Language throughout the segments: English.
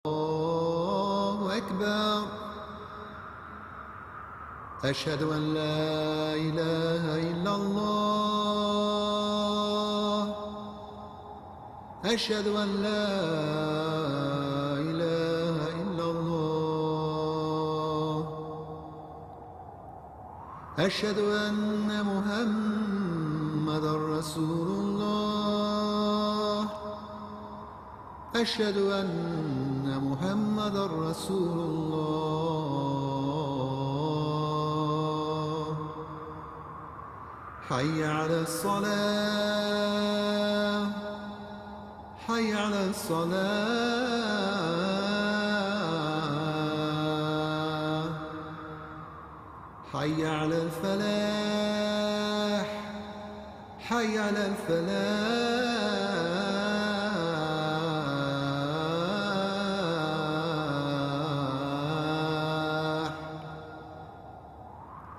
الله أكبر أشهد أن لا إله إلا الله أشهد أن لا إله إلا الله أشهد أن محمدا رسول الله أشهد أن محمدا رسول الله حي على الصلاة حي على الصلاة حي على الفلاح حي على الفلاح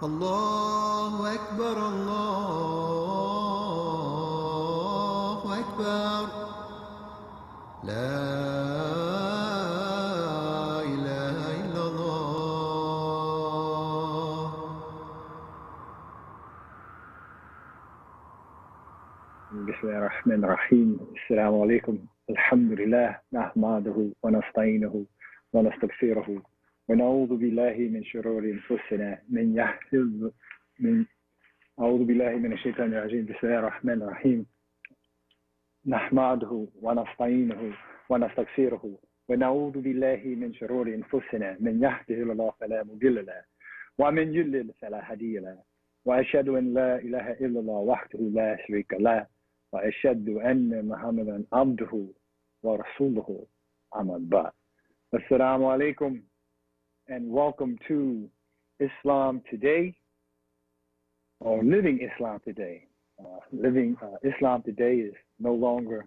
الله أكبر الله أكبر لا إله إلا الله بسم الله الرحمن الرحيم. السلام عليكم. الحمد لله نحمده ونستعينه ونستغفره ونعوذ بالله من شرور أنفسنا أعوذ بالله من الشيطان الرجيم. بسم الله الرحمن الرحيم. نحمده ونستعينه ونستغفره ونعوذ بالله من شرور أنفسنا من يهده الله فلا مضل له ومن يضلل فلا هادي له وأشهد أن لا إله إلا الله وحده لا شريك له وأشهد أن محمدا عبده ورسوله أما بعد. Assalamu alaikum and welcome to Islam Today, or Living Islam Today. Living Islam Today is no longer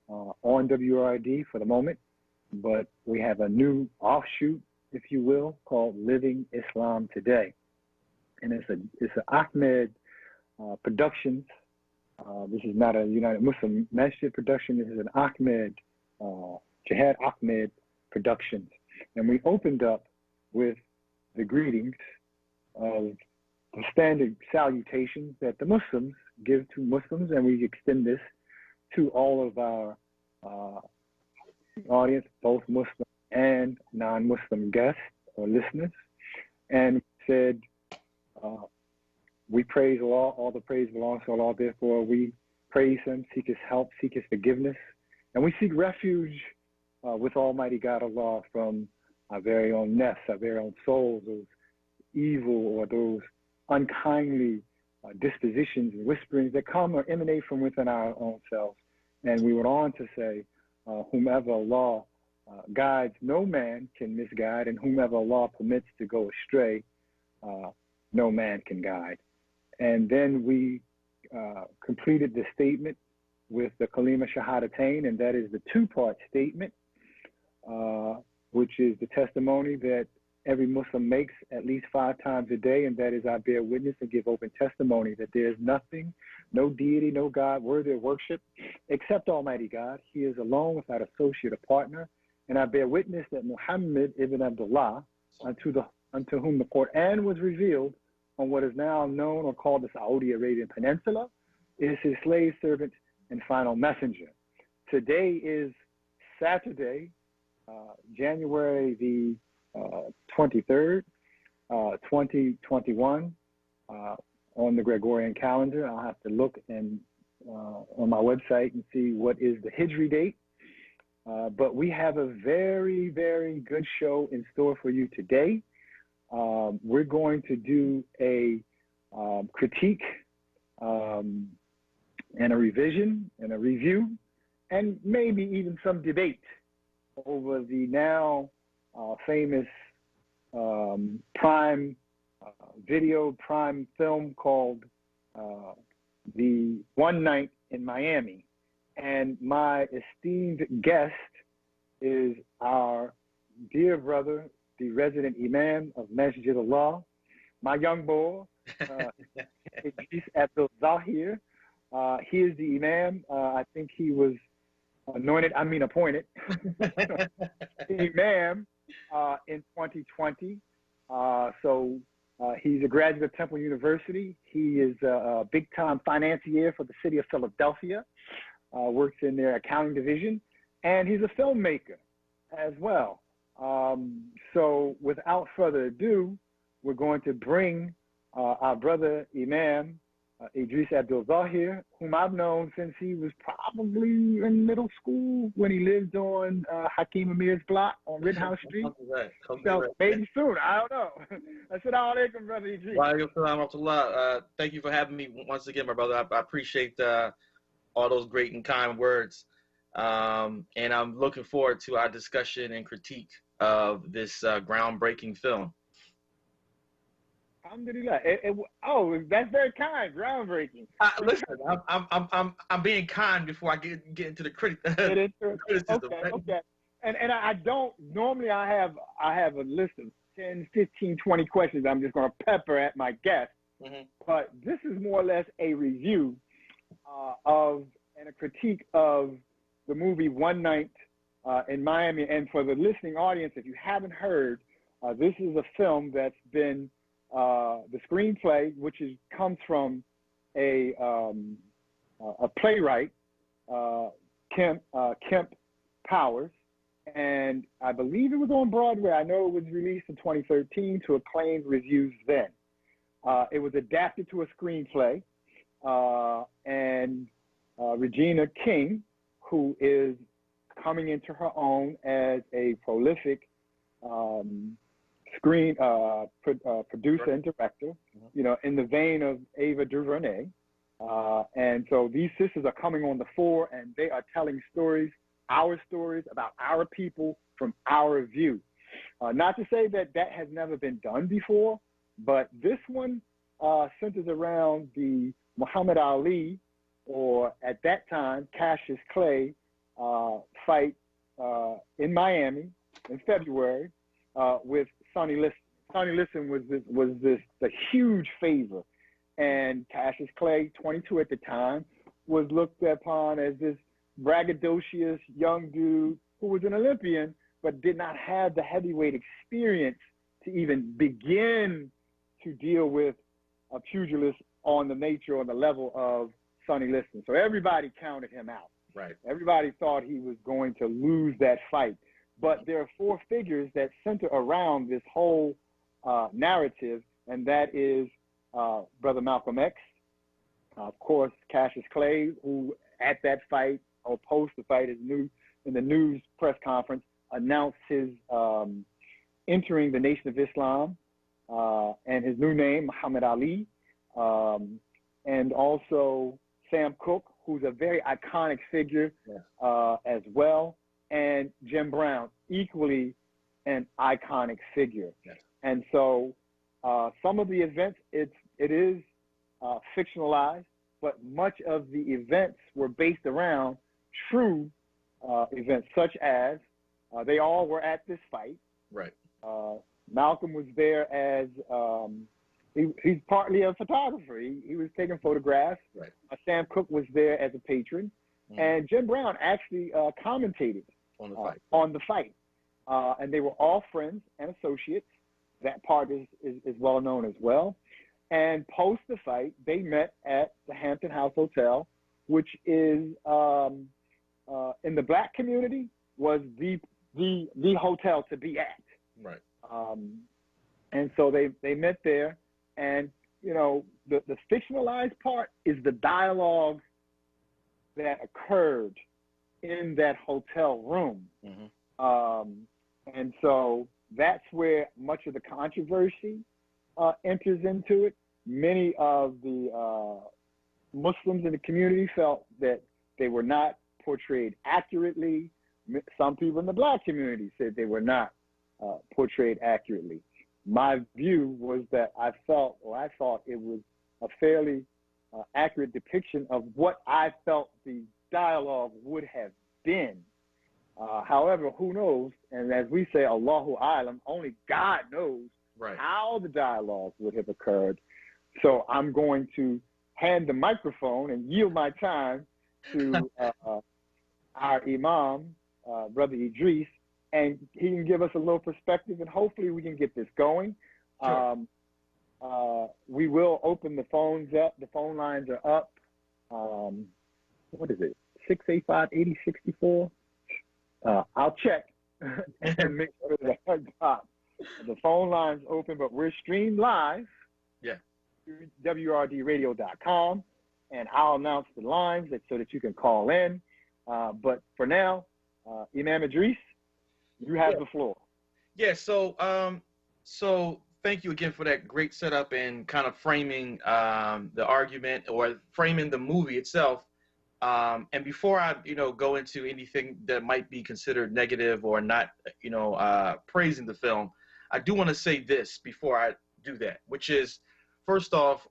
on WURD for the moment, but we have a new offshoot, if you will, called Living Islam Today. And it's an Ahmed Productions. This is not a United Muslim Masjid production. This is an Ahmed, Jihad Ahmed Productions. And we opened up with the greetings of the standard salutations that the Muslims give to Muslims, and we extend this to all of our audience, both Muslim and non-Muslim guests or listeners. And said, we praise Allah, all the praise belongs to Allah, therefore we praise Him, seek His help, seek His forgiveness, and we seek refuge with Almighty God Allah from our very own nefs, our very own souls, those evil or those unkindly dispositions and whisperings that come or emanate from within our own selves. And we went on to say, whomever Allah guides, no man can misguide, and whomever Allah permits to go astray, no man can guide. And then we completed the statement with the Kalima Shahadatain, and that is the two-part statement, which is the testimony that every Muslim makes at least 5 times a day, and that is, I bear witness and give open testimony that there is nothing, no deity, no God worthy of worship except Almighty God. He is alone without associate or partner. And I bear witness that Muhammad ibn Abdullah, unto whom the Quran was revealed on what is now known or called the Saudi Arabian Peninsula, is his slave servant and final messenger. Today is Saturday, January the 23rd, 2021, on the Gregorian calendar. I'll have to look on my website and see what is the Hijri date. But we have a very, very good show in store for you today. We're going to do a critique and a revision and a review, and maybe even some debate over the now famous Prime Video, Prime film called The One Night in Miami. And my esteemed guest is our dear brother, the resident Imam of Masjid Allah, my young boy, Idris Abdul Zahir. He is the Imam. I think he was appointed imam in 2020. He's a graduate of Temple University. He is a big-time financier for the city of Philadelphia, works in their accounting division, and he's a filmmaker as well. So without further ado, we're going to bring our brother Imam Idris Abdul-Zahir, whom I've known since he was probably in middle school when he lived on Hakeem Amir's block on Rittenhouse Street. So maybe soon, I don't know. Assalamu alaikum, brother Idris. Wa alaikum salam wa rahmatullah. Thank you for having me once again, my brother. I appreciate all those great and kind words. And I'm looking forward to our discussion and critique of this groundbreaking film. Alhamdulillah. That's very kind. Groundbreaking. Listen, I'm being kind before I get into the criticism. Okay. And I don't normally. I have a list of 10, 15, 20 questions I'm just going to pepper at my guests. Mm-hmm. But this is more or less a review of and a critique of the movie One Night in Miami. And for the listening audience, if you haven't heard, this is a film that's been the screenplay, which comes from a playwright, Kemp Powers, and I believe it was on Broadway. I know it was released in 2013 to acclaimed reviews then. It was adapted to a screenplay, and Regina King, who is coming into her own as a prolific producer and director, in the vein of Ava DuVernay. And so these sisters are coming on the fore, and they are telling our stories about our people from our view. Not to say that has never been done before, but this one centers around the Muhammad Ali, or at that time, Cassius Clay fight in Miami in February with Sonny Liston. Sonny Liston was the huge favor, and Cassius Clay, 22 at the time, was looked upon as this braggadocious young dude who was an Olympian but did not have the heavyweight experience to even begin to deal with a pugilist on the level of Sonny Liston. So everybody counted him out. Right. Everybody thought he was going to lose that fight. But there are four figures that center around this whole narrative, and that is Brother Malcolm X, of course, Cassius Clay, who at that fight or post the fight in the news press conference announced his entering the Nation of Islam and his new name, Muhammad Ali, and also Sam Cooke, who's a very iconic figure as well, and Jim Brown, equally an iconic figure. Yes. And so some of the events, it is fictionalized, but much of the events were based around true events, such as they all were at this fight. Right. Malcolm was there as he's partly a photographer. He was taking photographs. Right. Sam Cooke was there as a patron, and Jim Brown actually commentated on the fight. And they were all friends and associates. That part is well known as well. And post the fight, they met at the Hampton House Hotel, which is in the Black community was the hotel to be at. Right. And so they met there, and the fictionalized part is the dialogue that occurred in that hotel room. Mm-hmm. And so that's where much of the controversy enters into it. Many of the Muslims in the community felt that they were not portrayed accurately. Some people in the Black community said they were not portrayed accurately. My view was that I thought it was a fairly accurate depiction of what I felt the dialogue would have been. However, who knows? And as we say, Allahu A'lam, only God knows how the dialogue would have occurred. So I'm going to hand the microphone and yield my time to our Imam, Brother Idris, and he can give us a little perspective, and hopefully we can get this going. Sure. We will open the phones up. The phone lines are up. What is it? 685-8064. I'll check and make sure that I got the phone lines open, but we're streamed live. Yeah. WRDradio.com, and I'll announce the lines so that you can call in. But for now, Imam Idris, you have the floor. Yeah. So thank you again for that great setup and kind of framing the argument or framing the movie itself. And before I, go into anything that might be considered negative or not, praising the film, I do want to say this before I do that, which is, first off,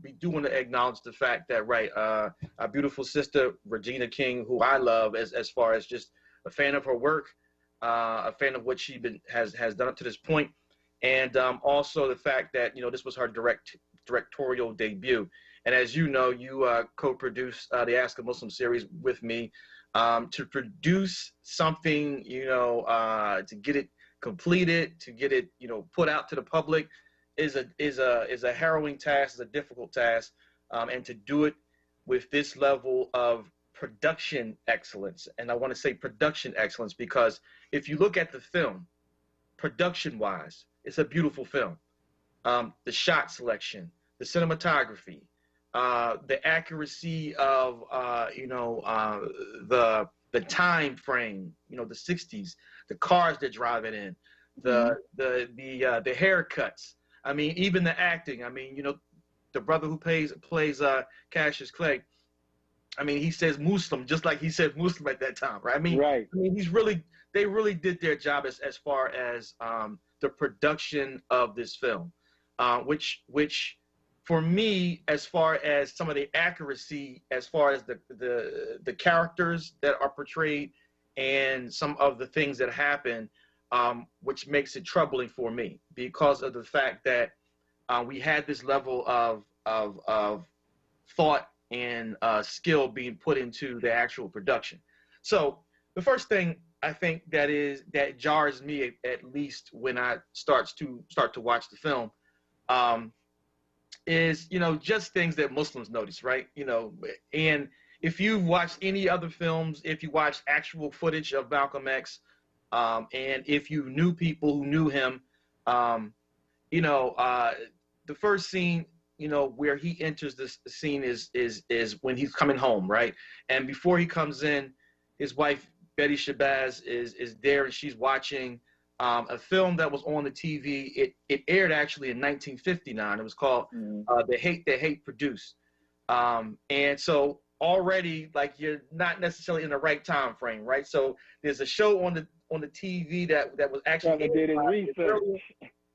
we do want to acknowledge the fact that, right, our beautiful sister, Regina King, who I love as far as just a fan of her work, a fan of what she has done up to this point, and also the fact that, this was her directorial debut. And as you know, you co-produced the Ask a Muslim series with me. To produce something, to get it completed, to get it, put out to the public, is a harrowing task, is a difficult task, and to do it with this level of production excellence. And I want to say production excellence because if you look at the film, production-wise, it's a beautiful film. The shot selection, the cinematography, the accuracy of the time frame, the 60s, the cars that drive it in, the haircuts. I mean, even the acting. I mean, the brother who plays Cassius Clay. I mean, he says Muslim just like he said Muslim at that time, right? I mean, right. I mean, they really did their job as far as the production of this film, which for me, as far as some of the accuracy, as far as the characters that are portrayed and some of the things that happen, which makes it troubling for me because of the fact that we had this level of thought and skill being put into the actual production. So the first thing I think that jars me at least when I start to watch the film is just things that Muslims notice, right? And if you've watched any other films, if you watch actual footage of Malcolm X, and if you knew people who knew him, the first scene, where he enters this scene is when he's coming home, right? And before he comes in, his wife Betty Shabazz is there, and she's watching a film that was on the TV. It aired actually in 1959. It was called The Hate Produced. And so already, like, you're not necessarily in the right time frame, right? So there's a show on the TV that was actually did his research.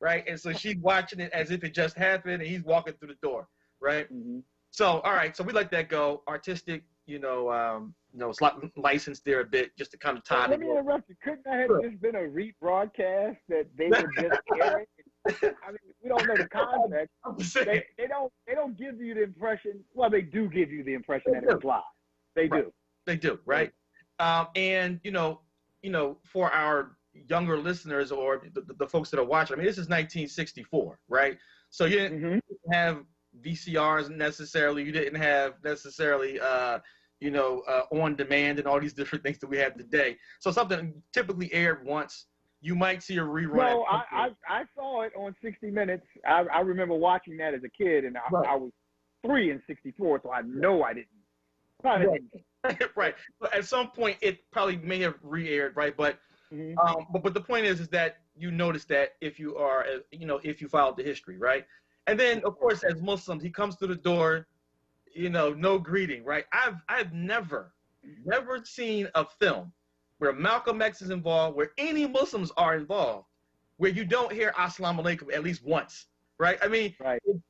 Right, and so she's watching it as if it just happened, and he's walking through the door, right? Mm-hmm. So, all right, so we let that go. Artistic, it's licensed there a bit just to kind of tie. Let me interrupt you. Couldn't that have just been a rebroadcast that they were just airing? I mean, we don't know the context. They don't give you the impression. Well, they do give you the impression that it was live. They do. They do, right? And for our younger listeners or the folks that are watching, I mean, this is 1964, right? So you didn't have VCRs necessarily. You didn't have necessarily, on demand and all these different things that we have today. So something typically aired once. You might see a rerun. No, I saw it on 60 Minutes. I remember watching that as a kid, and I was 3 in 64, so I know I didn't. Right. But at some point, it probably may have re-aired, right? But but the point is that you notice that if you are, if you followed the history, right? And then, of course, as Muslims, he comes through the door, no greeting, right? I've never seen a film where Malcolm X is involved, where any Muslims are involved, where you don't hear Assalamu alaikum at least once, right? I mean,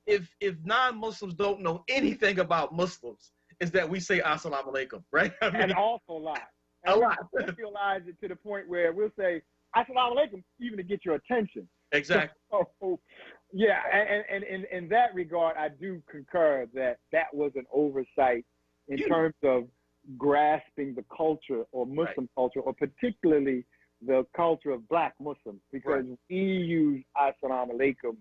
if non-Muslims don't know anything about Muslims, is that we say Assalamu alaikum, right? I mean, an awful lot. A lot. We realize it to the point where we'll say Assalamu alaikum even to get your attention. Exactly. So, yeah, and in that regard, I do concur that was an oversight in terms of grasping the culture or Muslim culture, or particularly the culture of Black Muslims, because we use Assalamu alaikum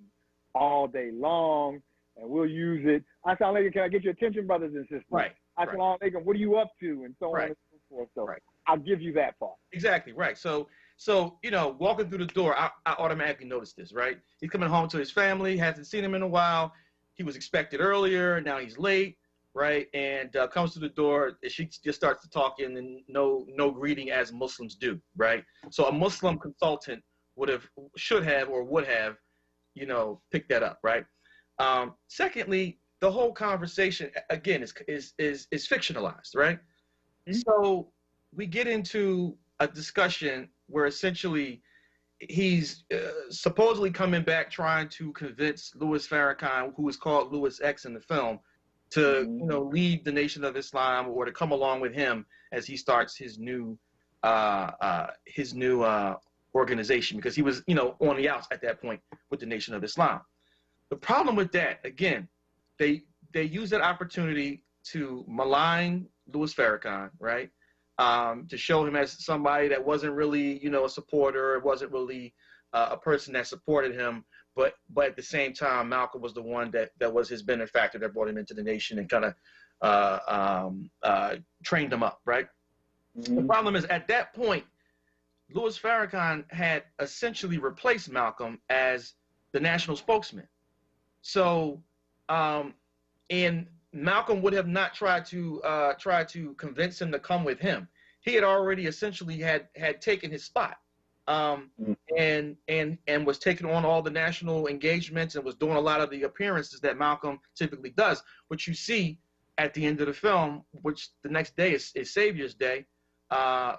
all day long, and we'll use it. Assalamu alaikum, can I get your attention, brothers and sisters? Assalamu alaikum, what are you up to? And so on and so forth. So I'll give you that part. Exactly, right. So you know, walking through the door, I automatically noticed this, right? He's coming home to his family, hasn't seen him in a while. He was expected earlier, now he's late, right? And comes to the door, and she just starts to talk in, and no greeting as Muslims do, right? So a Muslim consultant should have, would have, you know, picked that up, right? Secondly, the whole conversation again is fictionalized, right? Mm-hmm. So we get into a discussion where essentially he's supposedly coming back trying to convince Louis Farrakhan, who is called Louis X in the film, to you know, lead the Nation of Islam, or to come along with him as he starts his new organization, because he was, you know, on the outs at that point with the Nation of Islam. The problem with that, again, they use that opportunity to malign Louis Farrakhan, right? To show him as somebody that wasn't really, you know, a supporter, wasn't really a person that supported him, but at the same time, Malcolm was the one that was his benefactor, that brought him into the nation and kind of trained him up, right? Mm-hmm. The problem is, at that point, Louis Farrakhan had essentially replaced Malcolm as the national spokesman. So, and Malcolm would have not tried to convince him to come with him. He had already essentially had taken his spot, and was taking on all the national engagements and was doing a lot of the appearances that Malcolm typically does, which you see at the end of the film, which the next day is Savior's Day,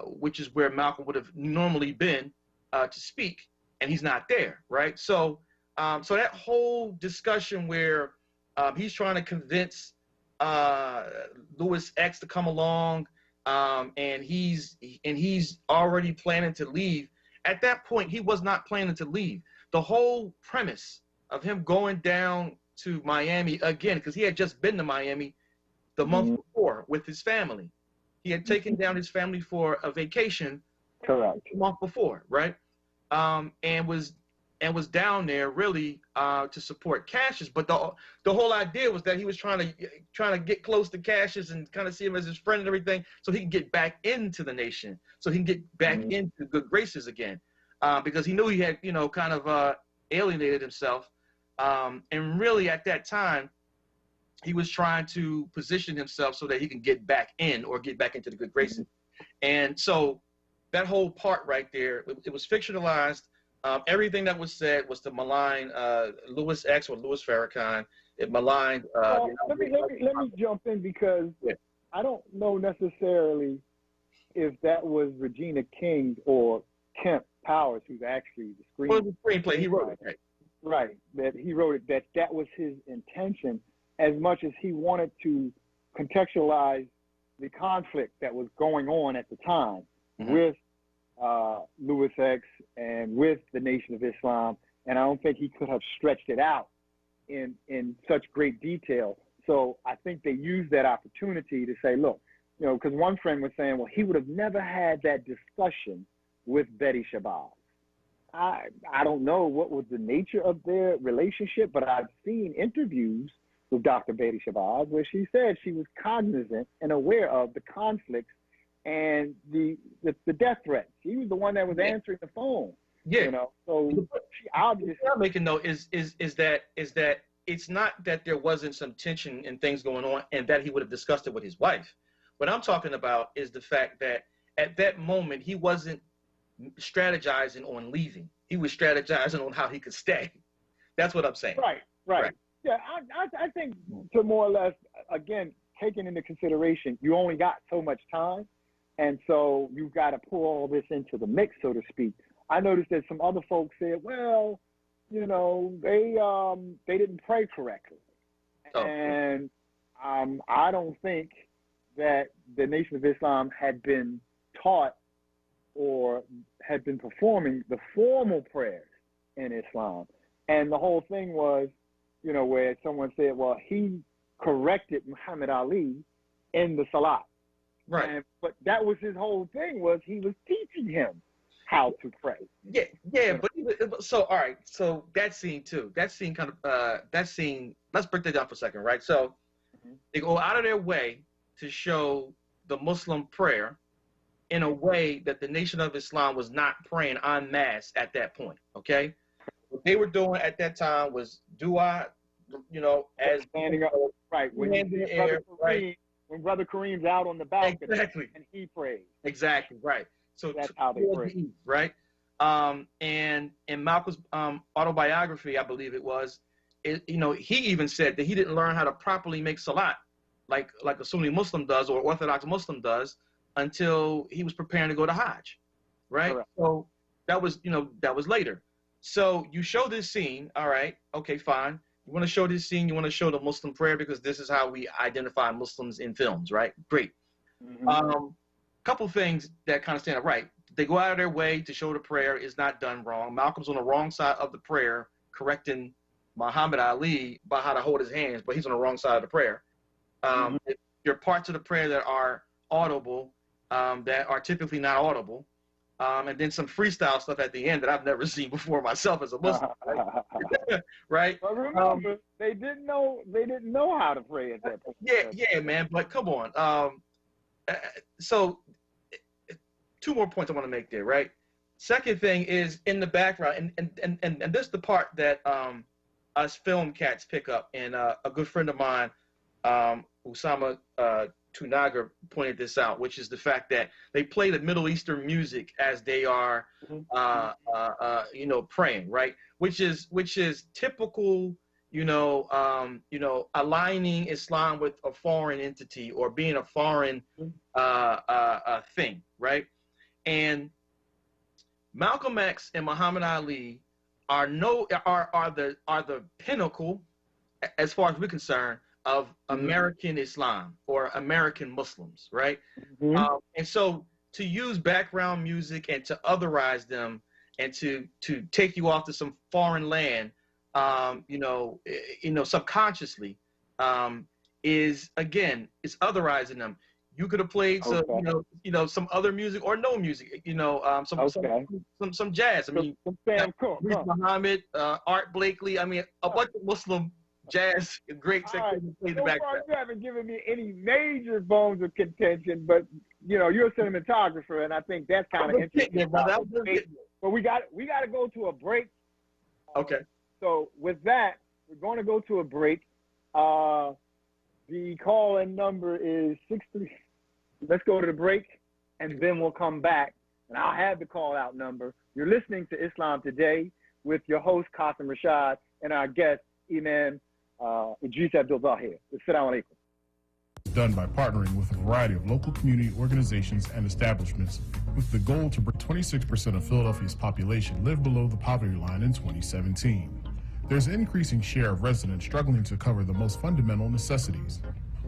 which is where Malcolm would have normally been to speak, and he's not there, right? So, so that whole discussion where he's trying to convince Louis X to come along, and he's already planning to leave. At that point, he was not planning to leave. The whole premise of him going down to Miami again, because he had just been to Miami the month before with his family. He had taken down his family for a vacation the month before, right? And was down there really to support Cassius. But the whole idea was that he was trying to get close to Cassius and kind of see him as his friend and everything, so he can get back into the nation, so he can get back into good graces again, because he knew he had, you know, kind of alienated himself, and really at that time he was trying to position himself so that he can get back in, or get back into the good graces. And so that whole part right there, it was fictionalized. Everything that was said was to malign Louis X, or Louis Farrakhan. It maligned. Well, let me jump in, because I don't know necessarily if that was Regina King or Kemp Powers who's actually the screenplay. Well, the screenplay, he wrote it. Right, that he wrote it. That was his intention, as much as he wanted to contextualize the conflict that was going on at the time with Louis X and with the Nation of Islam, and I don't think he could have stretched it out in such great detail. So I think they used that opportunity to say, look, you know, because one friend was saying, well, he would have never had that discussion with Betty Shabazz. I don't know what was the nature of their relationship, but I've seen interviews with Dr. Betty Shabazz where she said she was cognizant and aware of the conflicts and the death threats. She was the one that was answering the phone. Yeah. You know, so she obviously. What I'm making though is that it's not that there wasn't some tension and things going on, and that he would have discussed it with his wife. What I'm talking about is the fact that at that moment he wasn't strategizing on leaving. He was strategizing on how he could stay. That's what I'm saying. Right. Yeah, I think, to more or less, again, taking into consideration, you only got so much time, and so you've got to pull all this into the mix, so to speak. I noticed that some other folks said, well, you know, they didn't pray correctly. And I don't think that the Nation of Islam had been taught or had been performing the formal prayers in Islam. And the whole thing was, you know, where someone said, well, he corrected Muhammad Ali in the Salat. Right. But that was his whole thing, was he was teaching him how to pray. Yeah. But so all right. So that scene too. That scene kind of that scene. Let's break that down for a second, right? So they go out of their way to show the Muslim prayer in a way that the Nation of Islam was not praying en masse at that point. Okay. What they were doing at that time was dua, as standing up, right? When Brother Kareem's out on the balcony, exactly, and he prays. Exactly, right. So that's how they pray, right? And in Malcolm's autobiography, I believe it was, he even said that he didn't learn how to properly make salat like a Sunni Muslim does or Orthodox Muslim does until he was preparing to go to Hajj, right? Correct. So that was later. So you show this scene, all right, okay, fine. You want to show this scene, you want to show the Muslim prayer because this is how we identify Muslims in films, right? Great. Couple things that kind of stand out, right? They go out of their way to show the prayer is not done wrong. Malcolm's on the wrong side of the prayer, correcting Muhammad Ali about how to hold his hands, but he's on the wrong side of the prayer. There are parts of the prayer that are audible, that are typically not audible. And then some freestyle stuff at the end that I've never seen before myself as a Muslim, right? Right? But remember, they didn't know how to pray at that point. Yeah, man. But come on. So, two more points I want to make there, right? Second thing is in the background, and this is the part that us film cats pick up, and a good friend of mine, Usama Tunaga, pointed this out, which is the fact that they play the Middle Eastern music as they are, praying, right? Which is typical, aligning Islam with a foreign entity or being a foreign thing, right? And Malcolm X and Muhammad Ali are the pinnacle, as far as we're concerned, of American Islam or American Muslims, right? And so to use background music and to otherize them and to take you off to some foreign land, subconsciously, is otherizing them. You could have played some other music or no music, some jazz. I mean, Sam Cooke, Muhammad, Art Blakely. I mean, a bunch of Muslim jazz greats that couldn't play the background. You haven't given me any major bones of contention, but you're a cinematographer, and I think that's kind of interesting. But we got to go to a break. Okay. So with that, we're going to go to a break. The call-in number is 63. Let's go to the break, and then we'll come back, and I'll have the call-out number. You're listening to Islam Today with your host, Qasim Rashad, and our guest, Imam Idris Abdul-Zahir. Assalamu alaikum. Done by partnering with a variety of local community organizations and establishments with the goal to bring 26% of Philadelphia's population live below the poverty line in 2017. There's an increasing share of residents struggling to cover the most fundamental necessities.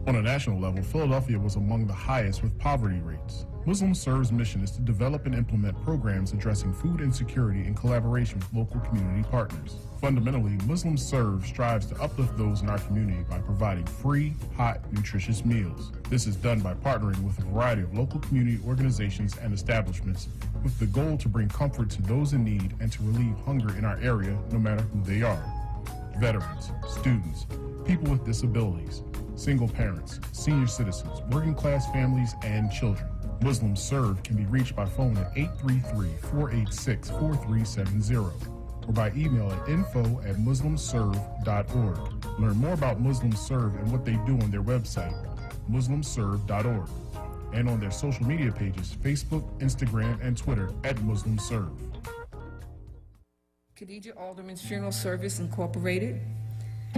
On a national level, Philadelphia was among the highest with poverty rates. Muslim Serve's mission is to develop and implement programs addressing food insecurity in collaboration with local community partners. Fundamentally, Muslim Serve strives to uplift those in our community by providing free, hot, nutritious meals. This is done by partnering with a variety of local community organizations and establishments with the goal to bring comfort to those in need and to relieve hunger in our area, no matter who they are. Veterans, students, people with disabilities, single parents, senior citizens, working class families, and children. Muslim Serve can be reached by phone at 833-486-4370 or by email at info@muslimserve.org. Learn more about Muslim Serve and what they do on their website, muslimserve.org, and on their social media pages, Facebook, Instagram, and Twitter at Muslim Serve. Khadija Alderman's Funeral Service Incorporated.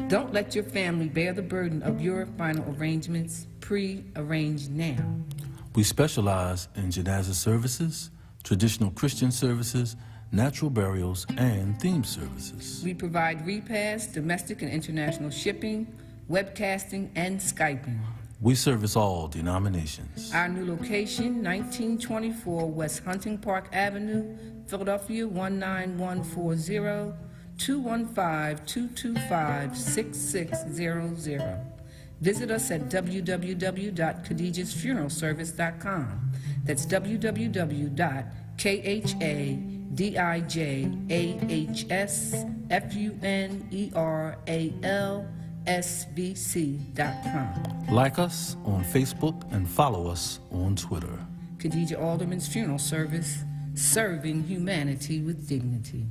Don't let your family bear the burden of your final arrangements. Pre-arranged now. We specialize in janaza services, traditional Christian services, natural burials, and theme services. We provide repast, domestic and international shipping, webcasting, and Skyping. We service all denominations. Our new location, 1924 West Hunting Park Avenue, Philadelphia 19140, 215-225-6600. Visit us at www.khadijasfuneralservice.com. That's www.khadijasfuneralsvc.com. Like us on Facebook and follow us on Twitter. Khadija Alderman's Funeral Service, serving humanity with dignity.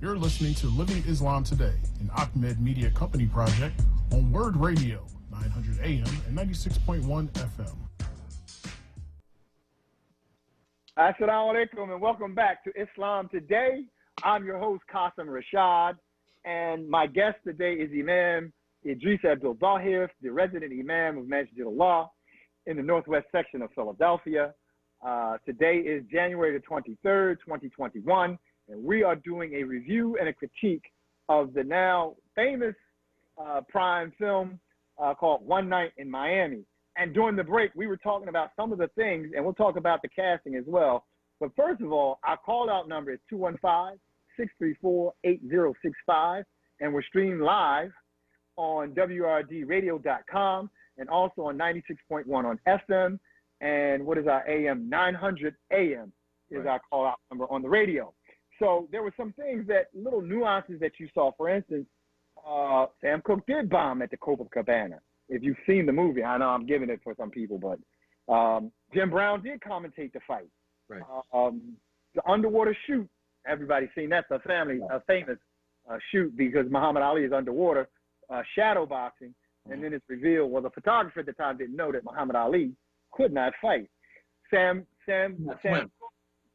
You're listening to Living Islam Today, an Ahmed Media Company project on WURD Radio, 900 AM and 96.1 FM. Assalamu alaikum and welcome back to Islam Today. I'm your host, Qasim Rashad, and my guest today is Imam Idris Abdul Bahir, the resident Imam of Masjid Allah in the northwest section of Philadelphia. Today is January the 23rd, 2021, and we are doing a review and a critique of the now famous Prime film called One Night in Miami. And during the break, we were talking about some of the things, and we'll talk about the casting as well. But first of all, our call-out number is 215-634-8065, and we're streamed live on WRDradio.com and also on 96.1 on FM. And what is our AM? 900 AM is our call-out number on the radio. So there were some things that, little nuances that you saw. For instance, Sam Cooke did bomb at the Copacabana. If you've seen the movie, I know I'm giving it for some people, but Jim Brown did commentate the fight. Right. The underwater shoot, everybody's seen that's a famous shoot because Muhammad Ali is underwater shadow boxing, and then it's revealed, well, the photographer at the time didn't know that Muhammad Ali could not fight. Sam Cooke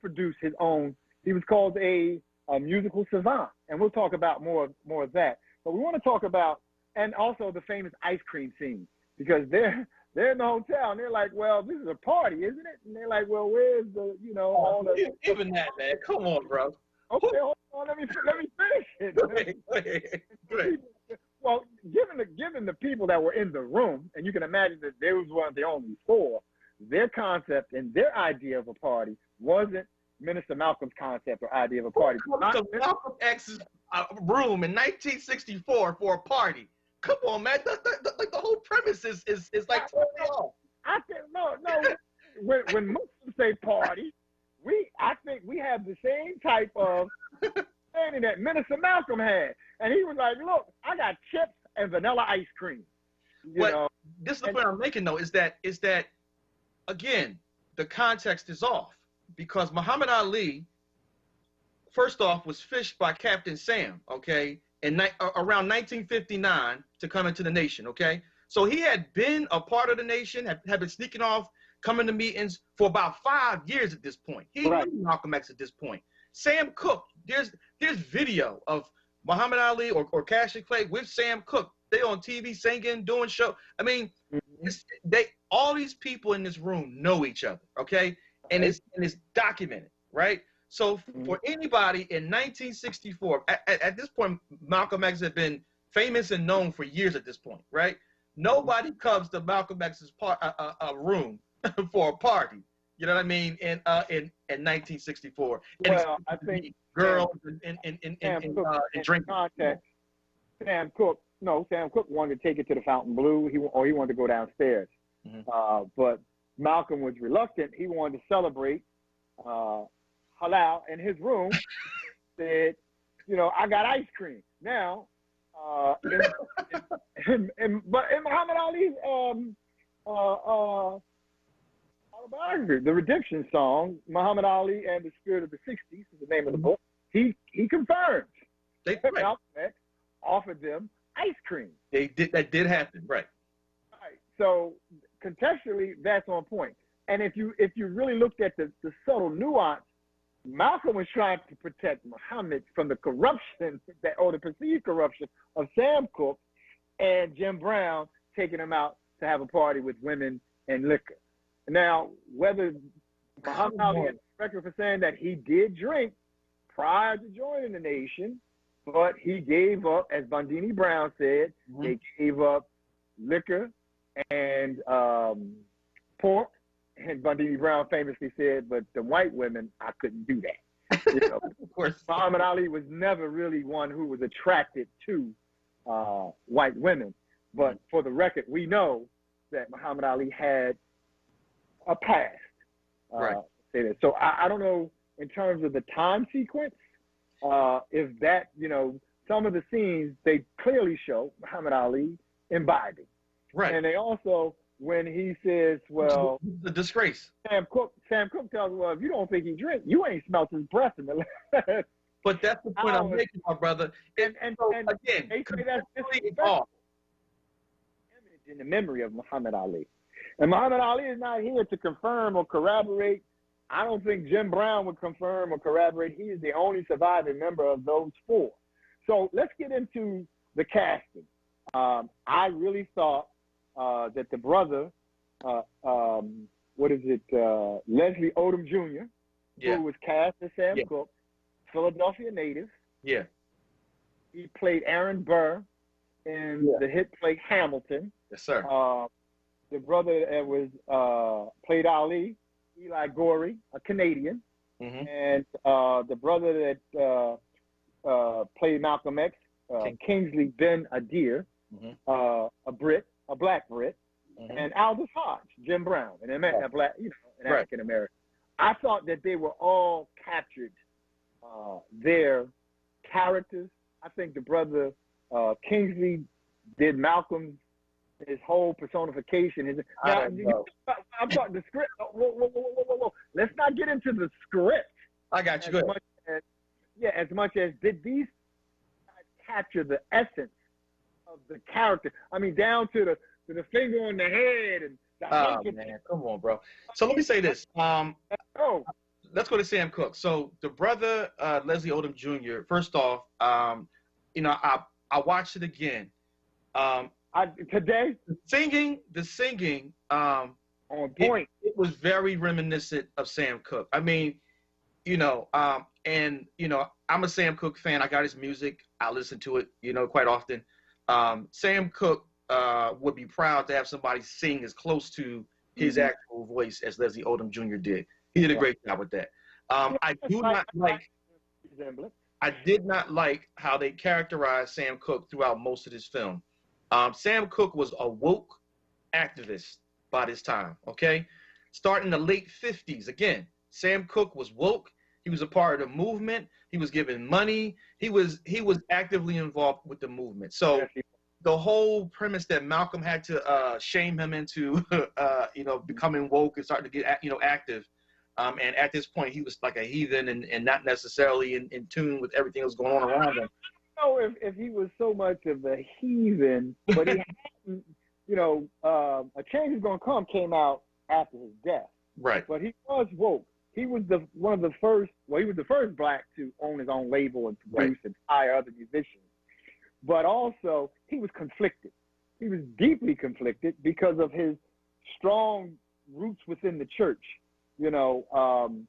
produced his own. He was called a musical savant, and we'll talk about more of that. But we want to talk about, and also the famous ice cream scene, because they're in the hotel and they're like, well, this is a party, isn't it? And they're like, well, where's the, all the even that, man. Come on, bro. Okay, hold on, let me finish it. Go ahead. Well, given the people that were in the room, and you can imagine that they was one of the only four, their concept and their idea of a party wasn't Minister Malcolm's concept or idea of a party. So Malcolm X's room in 1964 for a party. Come on, man. The whole premise is like I think no. When Muslims say party, I think we have the same type of understanding that Minister Malcolm had, and he was like, "Look, I got chips and vanilla ice cream." This is the point I'm making, though, is that again, the context is off because Muhammad Ali, first off, was fished by Captain Sam, okay, around 1959 to come into the nation, okay? So he had been a part of the nation, had been sneaking off, coming to meetings for about 5 years at this point. He knew Malcolm X at this point. Sam Cooke, there's video of Muhammad Ali or Cassius Clay with Sam Cooke. They on TV singing, doing show. I mean, all these people in this room know each other, okay? And it's documented, right? So for anybody in 1964, at this point, Malcolm X had been famous and known for years at this point, right? Nobody comes to Malcolm X's room for a party. You know what I mean? In 1964. Well, I think girls and drinking. Sam Cooke wanted to take it to the Fountain Blue. He wanted to go downstairs. But Malcolm was reluctant. He wanted to celebrate halal in his room. Said, I got ice cream. Now, but in Muhammad Ali's autobiography, the Redemption Song, Muhammad Ali and the Spirit of the 60s is the name of the book. He confirms that Malcolm X offered them ice cream. That did happen, right? Right. So contextually, that's on point. And if you really looked at the subtle nuance, Malcolm was trying to protect Muhammad from the corruption or the perceived corruption of Sam Cooke and Jim Brown taking him out to have a party with women and liquor. Now, whether Muhammad Ali is record for saying that he did drink prior to joining the nation, but he gave up, as Bundini Brown said, they gave up liquor and pork. And Bundini Brown famously said, but the white women, I couldn't do that. Of course, Muhammad Ali was never really one who was attracted to white women. But for the record, we know that Muhammad Ali had a past. Right. Say that. So I don't know in terms of the time sequence, if that, some of the scenes, they clearly show Muhammad Ali imbibing. Right. And they also, when he says, well, the disgrace. Sam Cooke tells him, well, if you don't think he drink, you ain't smelt his breath in the last. But that's the point I'm making, my brother. And so, again, they say that's disrespectful in the memory of Muhammad Ali. And Muhammad Ali is not here to confirm or corroborate. I don't think Jim Brown would confirm or corroborate. He is the only surviving member of those four. So let's get into the casting. I really thought that the brother, Leslie Odom Jr., who was cast as Sam Cooke, Philadelphia native. Yeah. He played Aaron Burr in the hit play Hamilton. Yes, sir. The brother that was played Ali, Eli Gorey, a Canadian. And the brother that played Malcolm X, Kingsley Ben Adir, a black Brit, and Aldous Hodge, Jim Brown, an African American. I thought that they were all captured their characters. I think the brother Kingsley did Malcolm's, his whole personification. I'm talking the script. Whoa. Let's not get into the script. I got you. Good. As much as did these guys capture the essence of the character. I mean, down to the finger on the head and the man, come on, bro. So let me say this. Let's go to Sam Cooke. So the brother Leslie Odom Jr. First off, I watched it again. Today, the singing, on point. It was very reminiscent of Sam Cooke. I mean, I'm a Sam Cooke fan. I got his music. I listen to it, quite often. Sam Cooke would be proud to have somebody sing as close to his actual voice as Leslie Odom Jr. did. He did a great job with that. I did not like how they characterized Sam Cooke throughout most of this film. Sam Cooke was a woke activist by this time, okay? Starting in the late 50s. Again, Sam Cooke was woke. He was a part of the movement. He was given money. He was actively involved with the movement. So the whole premise that Malcolm had to shame him into, becoming woke and starting to get, active. And at this point, he was like a heathen and not necessarily in tune with everything that was going on around him. I don't know if he was so much of a heathen, but he hadn't, A Change Is Gonna Come came out after his death. Right. But he was woke. He was he was the first black to own his own label and produce and hire other musicians. But also, he was conflicted. He was deeply conflicted because of his strong roots within the church. Even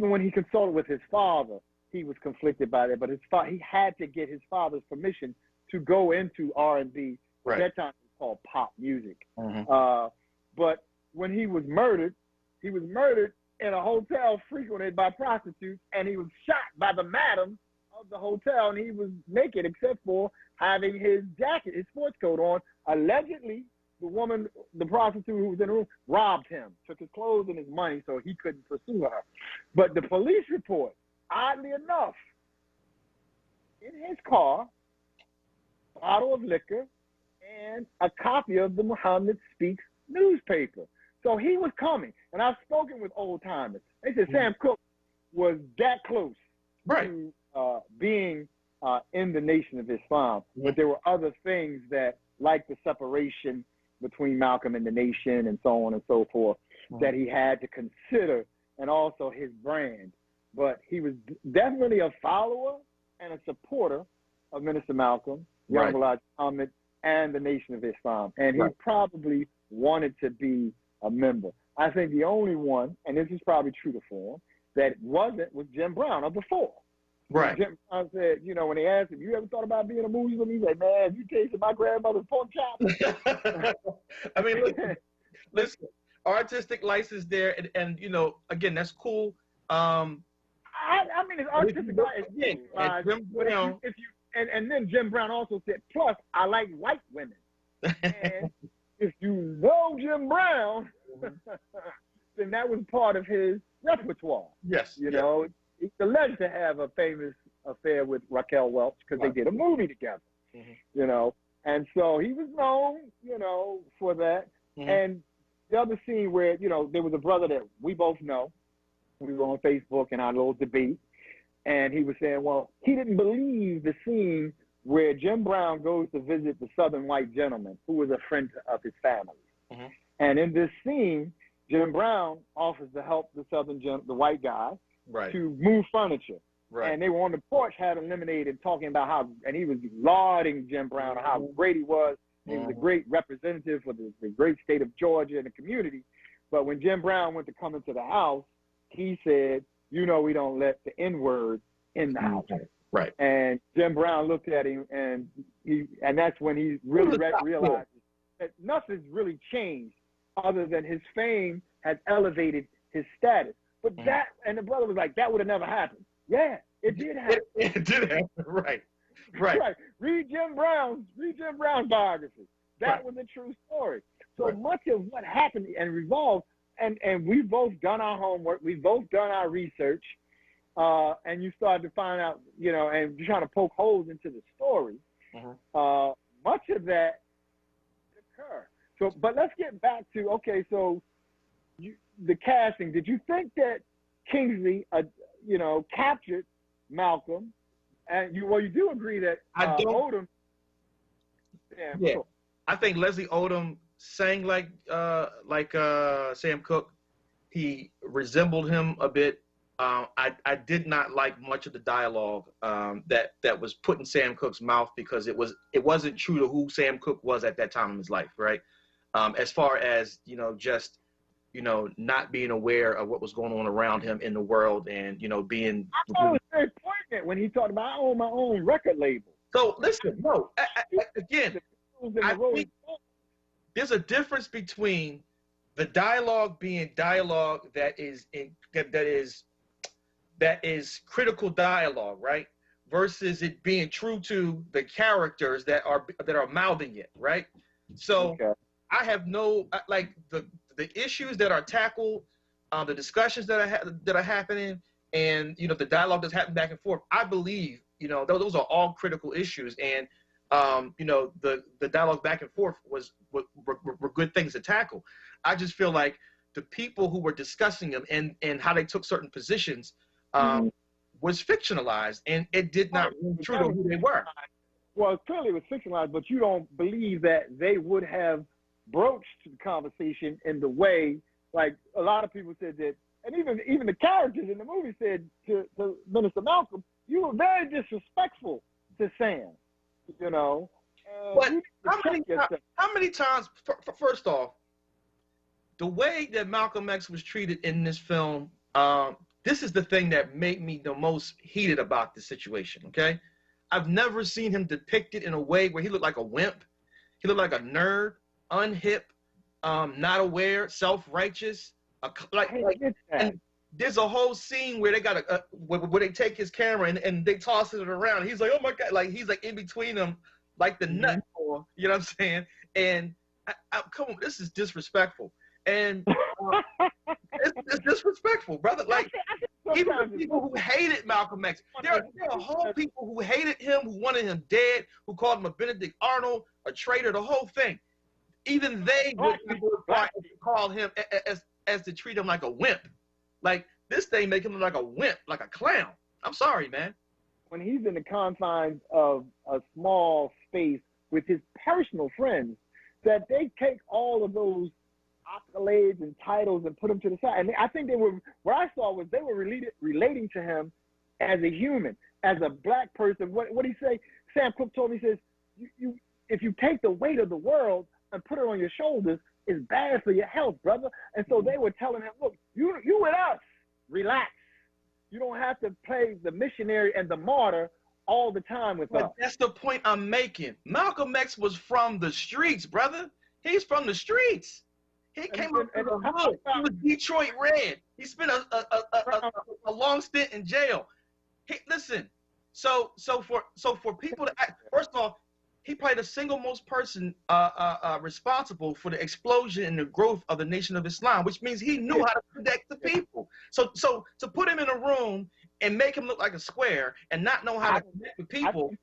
when he consulted with his father, he was conflicted by that. But he had to get his father's permission to go into R&B. Right. At that time, it was called pop music. But when he was murdered in a hotel frequented by prostitutes, and he was shot by the madam of the hotel, and he was naked except for having his jacket, his sports coat on. Allegedly, the prostitute who was in the room, robbed him, took his clothes and his money so he couldn't pursue her. But the police report, oddly enough, in his car, a bottle of liquor and a copy of the Muhammad Speaks newspaper. So he was coming. And I've spoken with old timers. They said Sam Cooke was that close to being in the Nation of Islam. But there were other things that, like the separation between Malcolm and the Nation and so on and so forth, that he had to consider, and also his brand. But he was definitely a follower and a supporter of Minister Malcolm, Young Elijah Muhammad, and the Nation of Islam. And he probably wanted to be a member. I think the only one, and this is probably true to form, that wasn't was Jim Brown of the four. Right. Jim Brown said, when they asked him, you ever thought about being a Muslim? He said, man, you tasted my grandmother's pork chops. I mean, listen, artistic license there, and again, that's cool. I mean, it's artistic license. Jim Brown. And then Jim Brown also said, plus, I like white women. And if you know Jim Brown, then that was part of his repertoire. Yes. You know, he's alleged to have a famous affair with Raquel Welch because they did a movie together. You know, and so he was known, you know, for that. And the other scene where, you know, there was a brother that we both know. We were on Facebook in our little debate, and he was saying, well, he didn't believe the scene where Jim Brown goes to visit the Southern white gentleman who was a friend of his family. And in this scene, Jim Brown offers to help the the white guy to move furniture. And they were on the porch having lemonade and talking about how, and he was lauding Jim Brown and how great he was. He was a great representative for the great state of Georgia and the community. But when Jim Brown went to come into the house, he said, you know, we don't let the N-word in the house. And Jim Brown looked at him, and that's when he really realized that nothing's really changed other than his fame has elevated his status. But that, and the brother was like, that would have never happened. Yeah, it did happen. It did happen. Right. Read Jim Brown's biography. That was a true story. So much of what happened and revolved, and we've both done our homework, we've both done our research, and you start to find out, you know, and you're trying to poke holes into the story. Much of that occurred. So, but let's get back to, okay, so the casting. Did you think that Kingsley, you know, captured Malcolm? And you do agree that Odom. I think Leslie Odom sang like Sam Cooke. He resembled him a bit. I did not like much of the dialogue that was put in Sam Cooke's mouth because it wasn't true to who Sam Cooke was at that time in his life, right? As far as, you know, just, you know, not being aware of what was going on around him in the world, and, you know, being. I thought it was very poignant when he talked about, I own my own record label. So listen, no, again, I think there's a difference between the dialogue being dialogue that is critical dialogue, right, versus it being true to the characters that are mouthing it, right? So I have no like the issues that are tackled, the discussions that are happening, and, you know, the dialogue that's happening back and forth. I believe, you know, those are all critical issues, and you know, the dialogue back and forth were good things to tackle. I just feel like the people who were discussing them and how they took certain positions was fictionalized, and it did not ring true to who they were. Well, clearly it was fictionalized, but you don't believe that they would have broached the conversation in the way, like a lot of people said that, and even the characters in the movie said to Minister Malcolm, you were very disrespectful to Sam, you know. But how many times, first off, the way that Malcolm X was treated in this film, this is the thing that made me the most heated about the situation, okay? I've never seen him depicted in a way where he looked like a wimp. He looked like a nerd, unhip, not aware, self-righteous. And there's a whole scene where they got where they take his camera and they toss it around. And he's like, oh my God, like he's like in between them, like the nut, you know what I'm saying? And come on, this is disrespectful. And it's disrespectful, brother. Like, even the people who hated Malcolm X, there are whole people who hated him, who wanted him dead, who called him a Benedict Arnold, a traitor, the whole thing. Even they would call him as to treat him like a wimp. Like, this thing make him look like a wimp, like a clown. I'm sorry, man. When he's in the confines of a small space with his personal friends, that they take all of those accolades and titles and put them to the side. And I think what I saw was they were relating to him as a human, as a black person. What he say? Sam Cooke told me, he says, if you take the weight of the world and put it on your shoulders, it's bad for your health, brother. And so they were telling him, look, you with us, relax. You don't have to play the missionary and the martyr all the time with us. But that's the point I'm making. Malcolm X was from the streets, brother. He's from the streets. He came up from the hood. He was Detroit Red. He spent a long stint in jail. Listen, so for people to act, first of all, he probably the single most person responsible for the explosion and the growth of the Nation of Islam, which means he knew how to connect the people. So to put him in a room and make him look like a square and not know how to connect with people,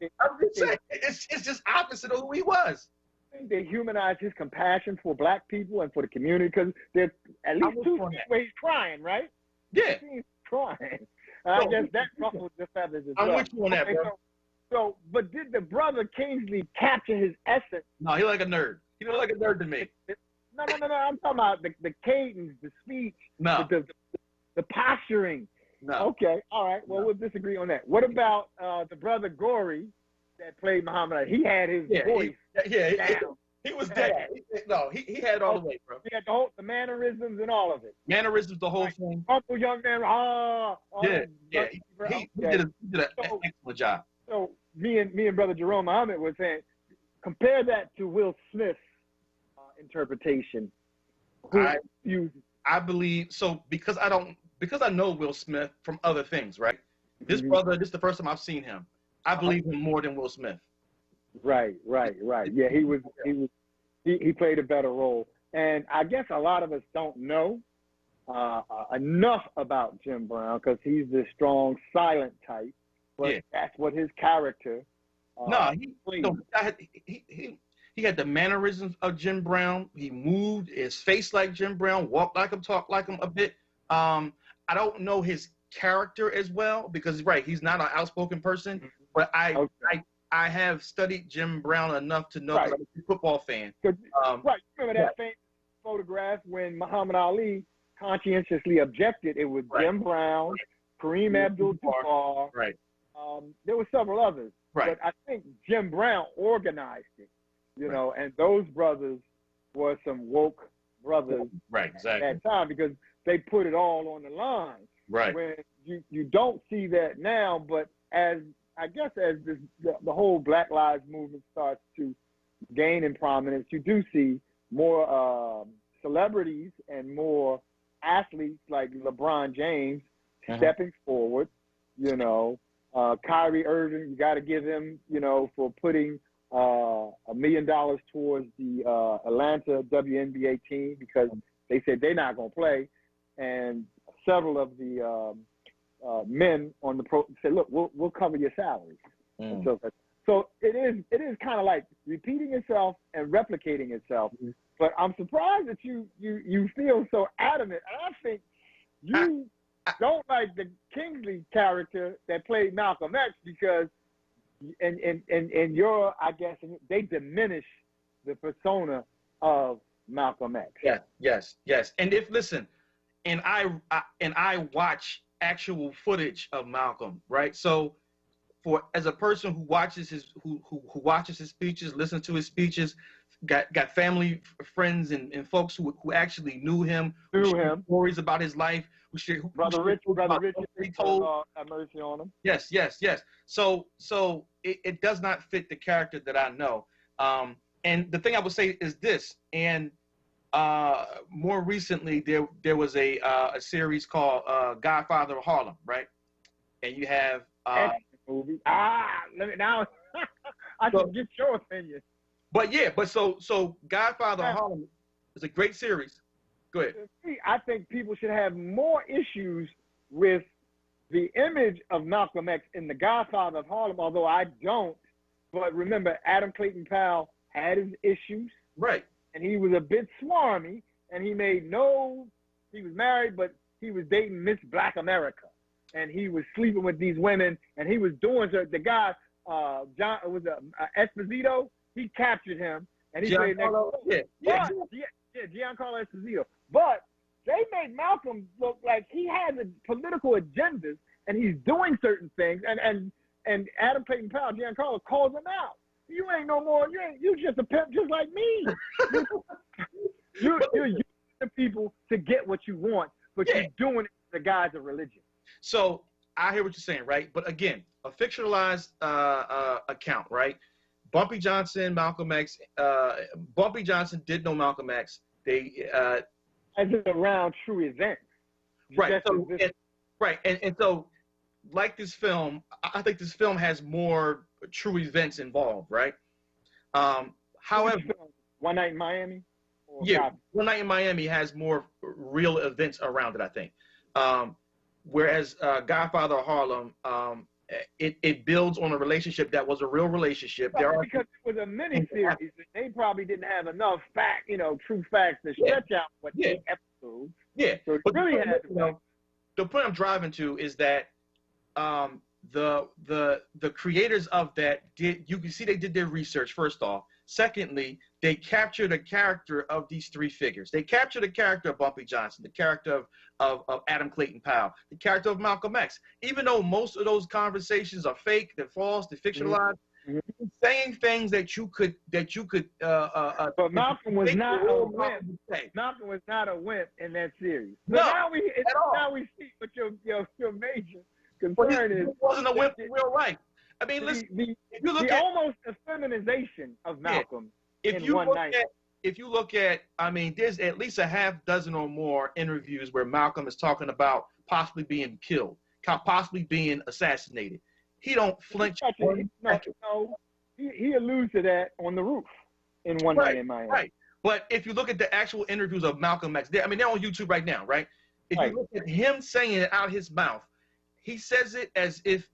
it's just opposite of who he was. I think they humanized his compassion for black people and for the community, because there's at least two scenes where he's crying, right? Yeah. He's crying. I guess that ruffled the feathers as well. I'm with you on that, bro. So, but did the brother Kingsley capture his essence? No, he like a nerd. He look like a nerd to me. No. I'm talking about the cadence, the speech, the posturing. No. Okay, all right. Well, we'll disagree on that. What about the brother Gory that played Muhammad Ali? He had his voice. He was dead. He had it all the way, bro. He had the mannerisms and all of it. Mannerisms, the whole thing. Uncle young man. He did an excellent job. So me and Brother Jerome Muhammad was saying, compare that to Will Smith's interpretation. I believe so because I know Will Smith from other things, right? This brother, this is the first time I've seen him. I believe him more than Will Smith. Right. Yeah, he played a better role, and I guess a lot of us don't know enough about Jim Brown because he's this strong, silent type. But that's what his character. He had the mannerisms of Jim Brown. He moved his face like Jim Brown, walked like him, talked like him a bit. I don't know his character as well because he's not an outspoken person. But I have studied Jim Brown enough to know that I'm a football fan. Remember that famous photograph when Muhammad Ali conscientiously objected? It was Jim Brown, Kareem Abdul-Jabbar. Right. There were several others. Right. But I think Jim Brown organized it, and those brothers were some woke brothers at that time because they put it all on the line. Right. When you don't see that now, but as the whole Black Lives Movement starts to gain in prominence, you do see more celebrities and more athletes like LeBron James stepping forward. Kyrie Irving, you got to give him, for putting $1 million towards the Atlanta WNBA team because they said they're not going to play, and several of the men on the pro said, "Look, we'll cover your salaries." And so it is kind of like repeating itself and replicating itself. But I'm surprised that you feel so adamant. And I think you don't like the Kingsley character that played Malcolm X because in your, I guess, they diminish the persona of Malcolm X. Yes. And and I watch actual footage of Malcolm, right? So as a person who watches his speeches, listens to his speeches, got family, friends, and folks who actually knew him, stories about his life. Brother Richard told, have mercy on him. Yes. So it does not fit the character that I know. And the thing I would say is this, and more recently there was a series called Godfather of Harlem, right? And you have movie. Now I can get your opinion. But so Godfather of Harlem is a great series. Go ahead. I think people should have more issues with the image of Malcolm X in The Godfather of Harlem, although I don't. But remember, Adam Clayton Powell had his issues. Right. And he was a bit swarmy, and he was married, but he was dating Miss Black America. And he was sleeping with these women, and he was doing the guy, Esposito, he captured him, and he played next door. Giancarlo Esposito. But they made Malcolm look like he had political agendas, and he's doing certain things, and Adam Clayton Powell, Giancarlo, calls him out. You ain't no more. You just a pimp, just like me. You're using the people to get what you want, but you're doing it for the guise of religion. So I hear what you're saying, right? But again, a fictionalized account, right? Bumpy Johnson, Malcolm X. Bumpy Johnson did know Malcolm X. They as around true events, right? And so, like this film, I think this film has more true events involved, right? However, One Night in Miami. Yeah, One Night in Miami has more real events around it, I think. Whereas Godfather of Harlem, it builds on a relationship that was a real relationship. Because it was a mini-series, they probably didn't have enough true facts to stretch out 8 episodes. Yeah, so it but really had the point I'm driving to is that the creators of that you can see they did their research first off. Secondly, they captured the character of these 3 figures. They captured the character of Bumpy Johnson, the character of Adam Clayton Powell, the character of Malcolm X. Even though most of those conversations are fake, they're false, they're fictionalized, saying things that you could. But Malcolm was not a wimp. Malcolm was not a wimp in that series. So no, now we see what your major concern is. He wasn't a wimp in real life. I mean, listen. If you look at almost the feminization of Malcolm. If you look at, I mean, there's at least a half dozen or more interviews where Malcolm is talking about possibly being killed, possibly being assassinated. He don't flinch. He alludes to that on the roof in One Night in Miami. Right. But if you look at the actual interviews of Malcolm X, they're on YouTube right now, right? If you look at him saying it out his mouth, he says it as if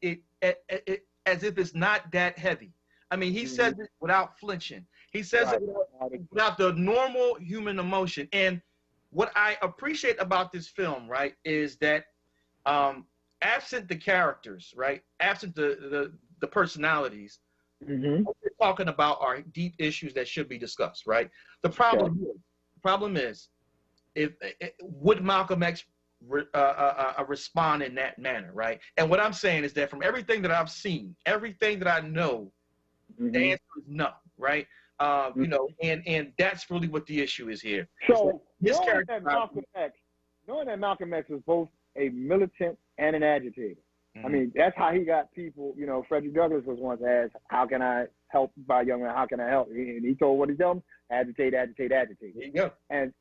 it's not that heavy. I mean, he says it without flinching. He says it without the normal human emotion. And what I appreciate about this film, right, is that absent the characters, right, absent the personalities, what we're talking about are deep issues that should be discussed, right? The problem is, would Malcolm X respond in that manner, right? And what I'm saying is that from everything that I've seen, everything that I know, the answer is no, right? And that's really what the issue is here. So knowing that Malcolm X was both a militant and an agitator. I mean, that's how he got people. Frederick Douglass was once asked, "How can I help by young men? How can I help?" And he told what he told him: agitate, agitate, agitate. There you go. And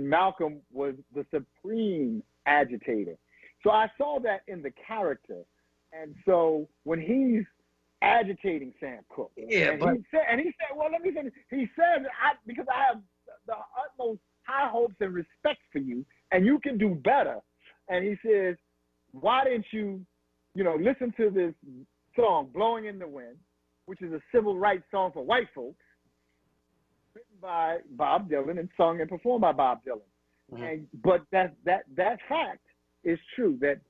Malcolm was the supreme agitator. So I saw that in the character. And so when he's agitating Sam Cooke, he said, well, let me say, he said, because I have the utmost high hopes and respect for you, and you can do better. And he says, why didn't you, listen to this song, Blowing in the Wind, which is a civil rights song for white folks, written by Bob Dylan and sung and performed by Bob Dylan. But that fact is true, that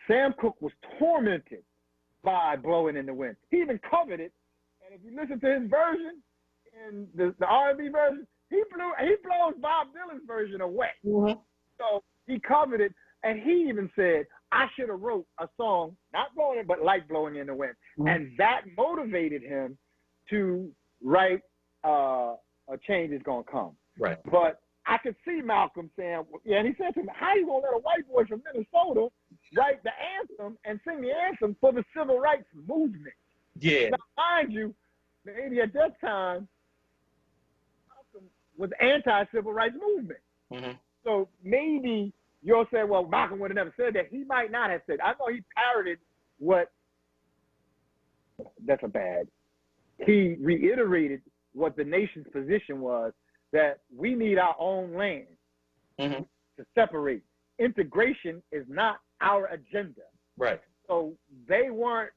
Sam Cooke was tormented by Blowing in the Wind. He even covered it, and if you listen to his version, in the R&B version, he blows Bob Dylan's version away. So he covered it, and he even said, I should have wrote a song, not blowing, but like Blowing in the Wind. And that motivated him to write A Change Is Gonna Come. Right. But I could see Malcolm saying, and he said to me, how you gonna let a white boy from Minnesota write the anthem and sing the anthem for the civil rights movement? Yeah. Now, mind you, maybe at that time, Malcolm was anti-civil rights movement. So maybe you'll say, well, Malcolm would have never said that. He might not have said. I know he parroted he reiterated what the nation's position was, that we need our own land to separate. Integration is not our agenda. Right. So they weren't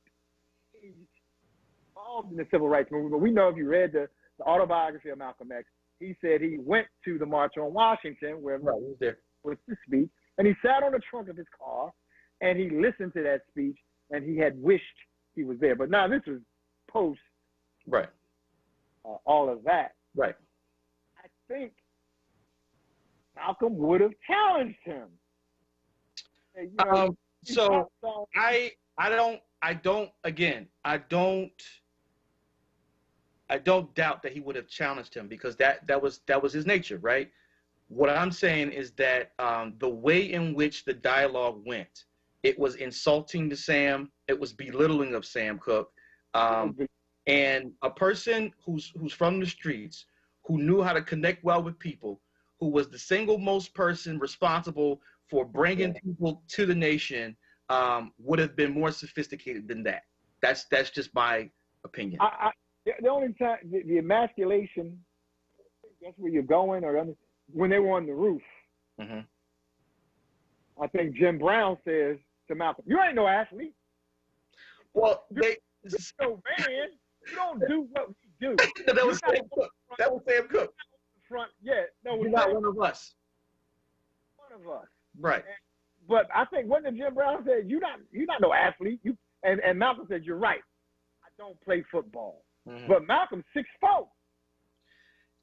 involved in the civil rights movement. We know, if you read the autobiography of Malcolm X, he said he went to the March on Washington, where he was there with the speech, and he sat on the trunk of his car, and he listened to that speech, and he had wished he was there. But now this was post all of that. Right. I think Malcolm would have challenged him. So I don't doubt that he would have challenged him, because that was his nature, right? What I'm saying is that the way in which the dialogue went, it was insulting to Sam, it was belittling of Sam Cooke, and a person who's from the streets, who knew how to connect well with people, who was the single most person responsible for bringing people to the nation, would have been more sophisticated than that. That's just my opinion. The only time the emasculation, that's where you're going, or when they were on the roof. Mm-hmm. I think Jim Brown says to Malcolm, "You ain't no athlete. Well, You're no man. You don't do what we do." that was Sam Cooke. That was Sam Cooke. Front, yeah, no, You're not one of us. One of us, right? But I think when Jim Brown said, "You're not no athlete," and Malcolm said, "You're right. I don't play football." Mm-hmm. But Malcolm's 6'4".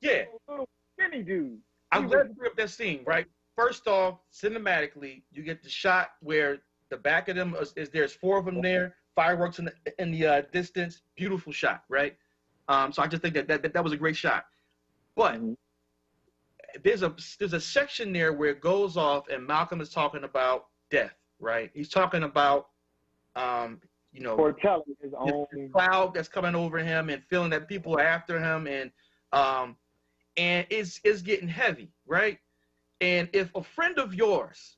Yeah, little skinny dude. I'm glad to bring up that scene. Right. First off, cinematically, you get the shot where the back of them is there's 4 of them there, fireworks in the distance, beautiful shot, right? So I just think that was a great shot. But there's a section there where it goes off and Malcolm is talking about death, right? He's talking about foretelling his own cloud that's coming over him and feeling that people are after him, and it's getting heavy, right? And if a friend of yours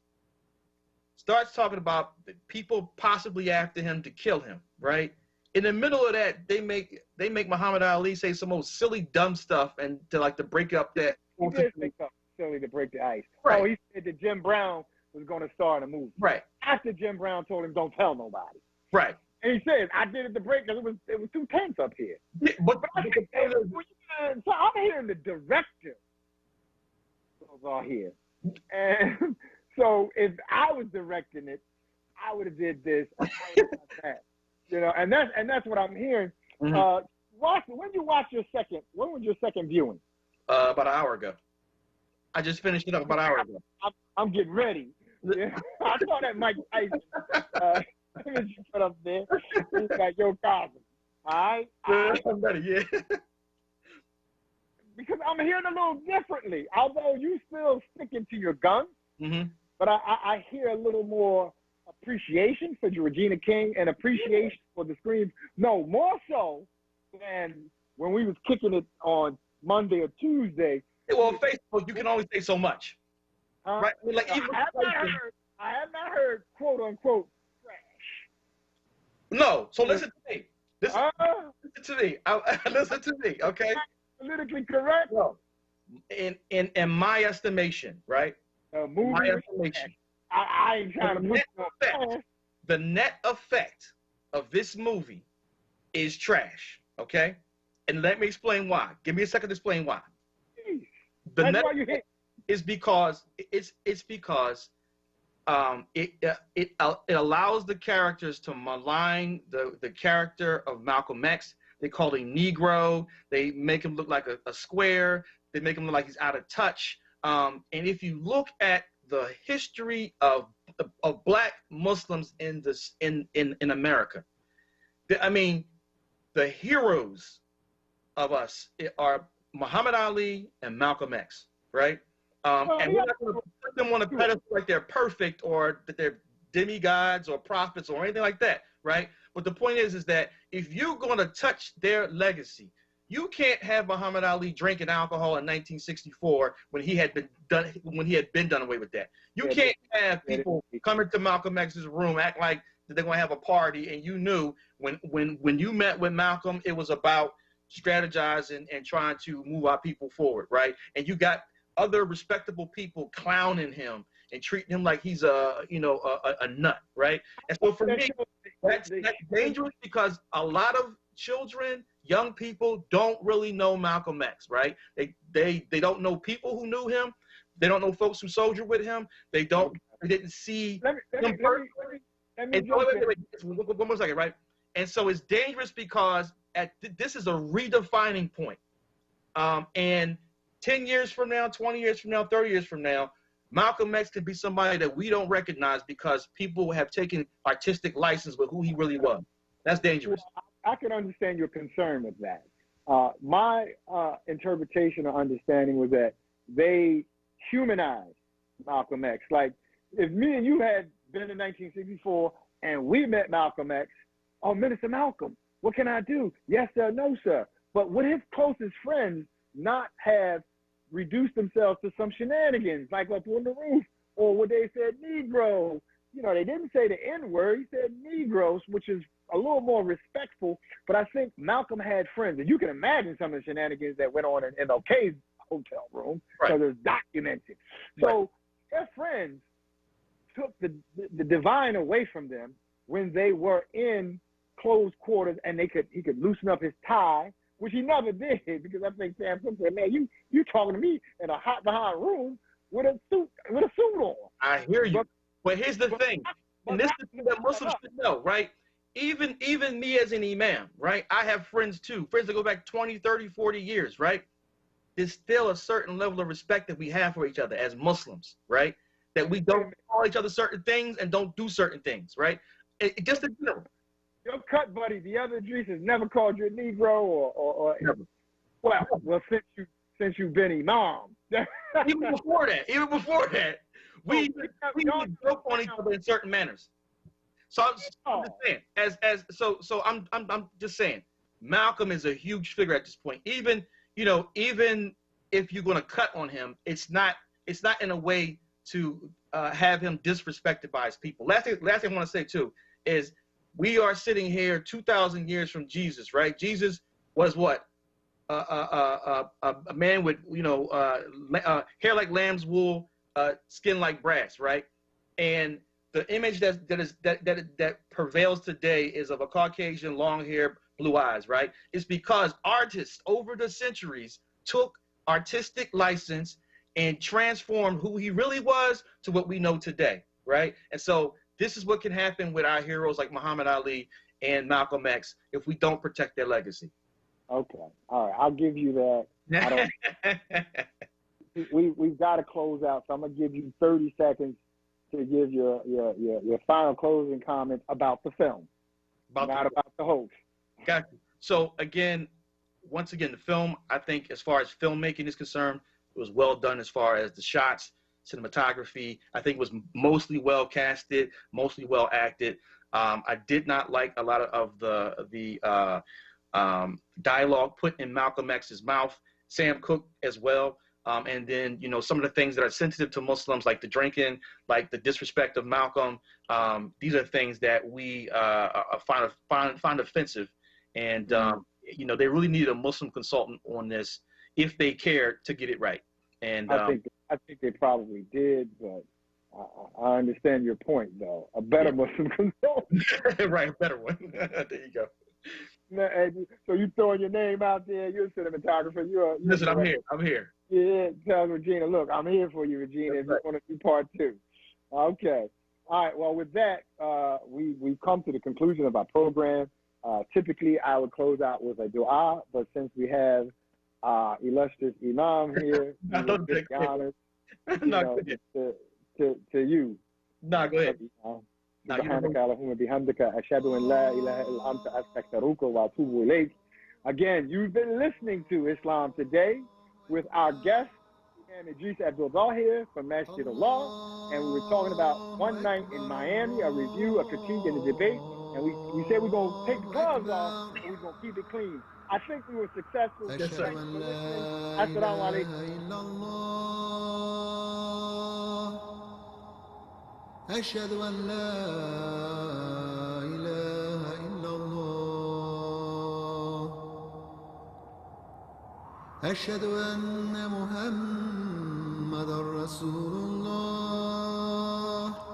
starts talking about people possibly after him to kill him, right? In the middle of that, they make Muhammad Ali say some old silly, dumb stuff and to break up that. He did say something silly to break the ice. Right. Oh, he said that Jim Brown was going to star in a movie. Right. After Jim Brown told him, "Don't tell nobody." Right. And he said, "I did it to break because it was too tense up here." Yeah, but I think, so I'm hearing the director are here, and so if I was directing it, I would have did this, I would have done that, and that's what I'm hearing. Mm-hmm. When was your second viewing? About an hour ago. I just finished it up about an hour ago. I'm getting ready. Yeah. I saw that Mike Tyson image you put up there. He's like, "Yo, Cosmo, all right? I'm ready, yeah." Because I'm hearing a little differently. Although you still sticking to your guns, mm-hmm. but I hear a little more appreciation for Regina King and appreciation for the screams. No, more so than when we was kicking it on Monday or Tuesday. Well, Facebook, you can only say so much. Right? I mean, I have not heard quote unquote trash. No. So listen to me. Listen to me. Listen to me. Okay. Politically correct. No. In my estimation, right? My estimation. I ain't trying to put the net effect of this movie is trash. Okay. And let me explain why. Give me a second to explain why. The net is because it allows the characters to malign the character of Malcolm X. They call him Negro. They make him look like a square. They make him look like he's out of touch. And if you look at the history of Black Muslims in America, the heroes of us are Muhammad Ali and Malcolm X, right? And we're not going to put them on a pedestal like they're perfect or that they're demigods or prophets or anything like that, right? But the point is that if you're going to touch their legacy, you can't have Muhammad Ali drinking alcohol in 1964 when he had been done away with that. You can't have people coming to Malcolm X's room act like they're going to have a party, and you knew when you met with Malcolm, it was about strategizing and trying to move our people forward, right? And you got other respectable people clowning him and treating him like he's a nut, right? And so for me, that's dangerous because a lot of children, young people don't really know Malcolm X, right? They don't know people who knew him. They don't know folks who soldiered with him. They didn't see him personally. One more second, right? And so it's dangerous because this is a redefining point. And 10 years from now, 20 years from now, 30 years from now, Malcolm X could be somebody that we don't recognize because people have taken artistic license with who he really was. That's dangerous. I can understand your concern with that. My interpretation or understanding was that they humanized Malcolm X. Like, if me and you had been in 1964 and we met Malcolm X, "Oh, Minister Malcolm, what can I do?" "Yes, sir," "No, sir." But would his closest friends not have reduced themselves to some shenanigans, like up on the roof? Or would they said Negro, they didn't say the N-word. He said Negroes, which is a little more respectful. But I think Malcolm had friends, and you can imagine some of the shenanigans that went on in MLK's hotel room, because it's documented. So their friends took the divine away from them when they were in close quarters, and he could loosen up his tie, which he never did, because I think Sam Cooke said, "Man, you talking to me in a hot behind room with a suit on." I hear you. But here's the thing, and this is the thing that Muslims should know, right? Even me as an imam, right? I have friends too, friends that go back 20, 30, 40 years, right? There's still a certain level of respect that we have for each other as Muslims, right? That we don't call each other certain things and don't do certain things, right? Just in general. Your cut buddy, the other Idris, has never called you a Negro or Never. Well, since you've been imam. Even before that, we joke on each other in certain manners. So I'm just saying, so I'm just saying, Malcolm is a huge figure at this point. Even if you're going to cut on him, it's not in a way to have him disrespected by his people. Last thing I want to say too is we are sitting here 2,000 years from Jesus, right? Jesus was what? A man with hair like lamb's wool, skin like brass, right? And the image that prevails today is of a Caucasian, long hair, blue eyes, right? It's because artists over the centuries took artistic license and transformed who he really was to what we know today, right? And so this is what can happen with our heroes like Muhammad Ali and Malcolm X if we don't protect their legacy. Okay, all right, I'll give you that. We've got to close out, so I'm gonna give you 30 seconds to give your final closing comments about the film, not about the host. Got you. So once again, the film, I think as far as filmmaking is concerned, it was well done as far as the shots, cinematography. I think it was mostly well casted, mostly well acted. I did not like a lot of the dialogue put in Malcolm X's mouth, Sam Cooke as well. And then, some of the things that are sensitive to Muslims, like the drinking, like the disrespect of Malcolm. These are things that we find offensive. And, they really need a Muslim consultant on this if they care to get it right. And I think they probably did, but I understand your point, though. A better Muslim consultant. Right, a better one. There you go. So you throwing your name out there. You're a cinematographer. Listen, I'm here. Yeah, tell Regina, look, I'm here for you, Regina, if you want to do part 2. Okay. All right. Well, with that, we've come to the conclusion of our program. Typically, I would close out with a dua, but since we have illustrious Imam here, to you. No, go ahead. Again, you've been listening to Islam Today with our guest, Idris Abdul-Zahir from Masjid Allah, and we were talking about One Night in Miami, a review, a critique, and a debate. And we said we're going to take the gloves off, and we're going to keep it clean. I think we were successful. Yes, sir. Assalamu alaikum. أشهد أن لا إله إلا الله أشهد أن محمد رسول الله